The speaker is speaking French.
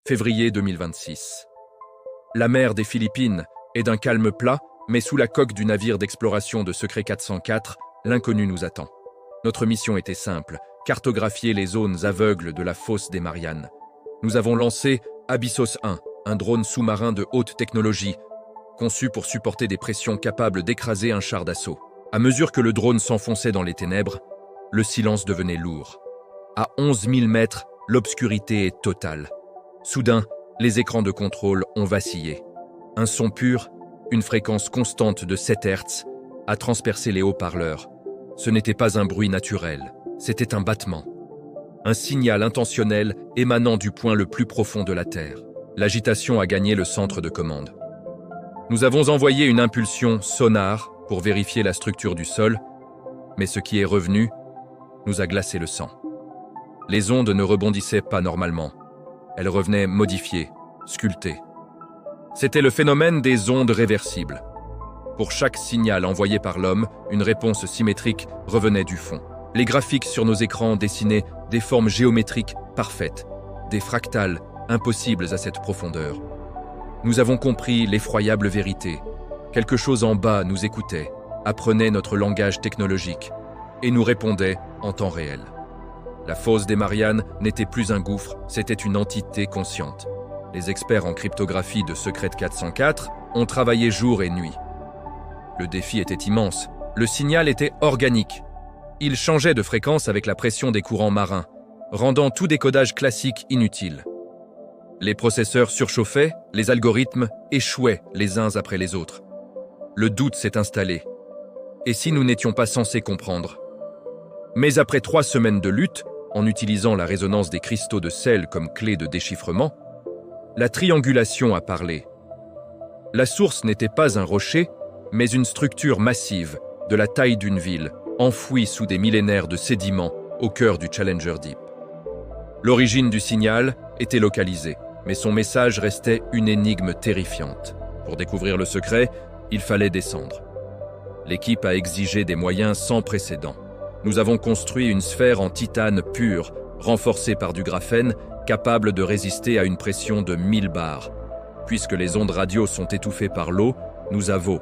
février 2026. La mer des Philippines est d'un calme plat, mais sous la coque du navire d'exploration de Secret 404, l'inconnu nous attend. Notre mission était simple, cartographier les zones aveugles de la fosse des Mariannes. Nous avons lancé Abyssos 1, un drone sous-marin de haute technologie, conçu pour supporter des pressions capables d'écraser un char d'assaut. À mesure que le drone s'enfonçait dans les ténèbres, le silence devenait lourd. À 11 000 mètres, l'obscurité est totale. Soudain, les écrans de contrôle ont vacillé. Un son pur, une fréquence constante de 7 Hz, a transpercé les haut-parleurs. Ce n'était pas un bruit naturel, c'était un battement. Un signal intentionnel émanant du point le plus profond de la Terre. L'agitation a gagné le centre de commande. Nous avons envoyé une impulsion sonar pour vérifier la structure du sol, mais ce qui est revenu nous a glacé le sang. Les ondes ne rebondissaient pas normalement. Elles revenaient modifiées, sculptées. C'était le phénomène des ondes réversibles. Pour chaque signal envoyé par l'homme, une réponse symétrique revenait du fond. Les graphiques sur nos écrans dessinaient des formes géométriques parfaites, des fractales impossibles à cette profondeur. Nous avons compris l'effroyable vérité. Quelque chose en bas nous écoutait, apprenait notre langage technologique et nous répondait en temps réel. La fosse des Mariannes n'était plus un gouffre, c'était une entité consciente. Les experts en cryptographie de Secret 404 ont travaillé jour et nuit. Le défi était immense. Le signal était organique. Il changeait de fréquence avec la pression des courants marins, rendant tout décodage classique inutile. Les processeurs surchauffaient, les algorithmes échouaient les uns après les autres. Le doute s'est installé. Et si nous n'étions pas censés comprendre? Mais après 3 semaines de lutte, en utilisant la résonance des cristaux de sel comme clé de déchiffrement, la triangulation a parlé. La source n'était pas un rocher, mais une structure massive, de la taille d'une ville, enfouie sous des millénaires de sédiments au cœur du Challenger Deep. L'origine du signal était localisée, mais son message restait une énigme terrifiante. Pour découvrir le secret, il fallait descendre. L'équipe a exigé des moyens sans précédent. Nous avons construit une sphère en titane pur, renforcée par du graphène, capable de résister à une pression de 1000 bars. Puisque les ondes radio sont étouffées par l'eau, nous avons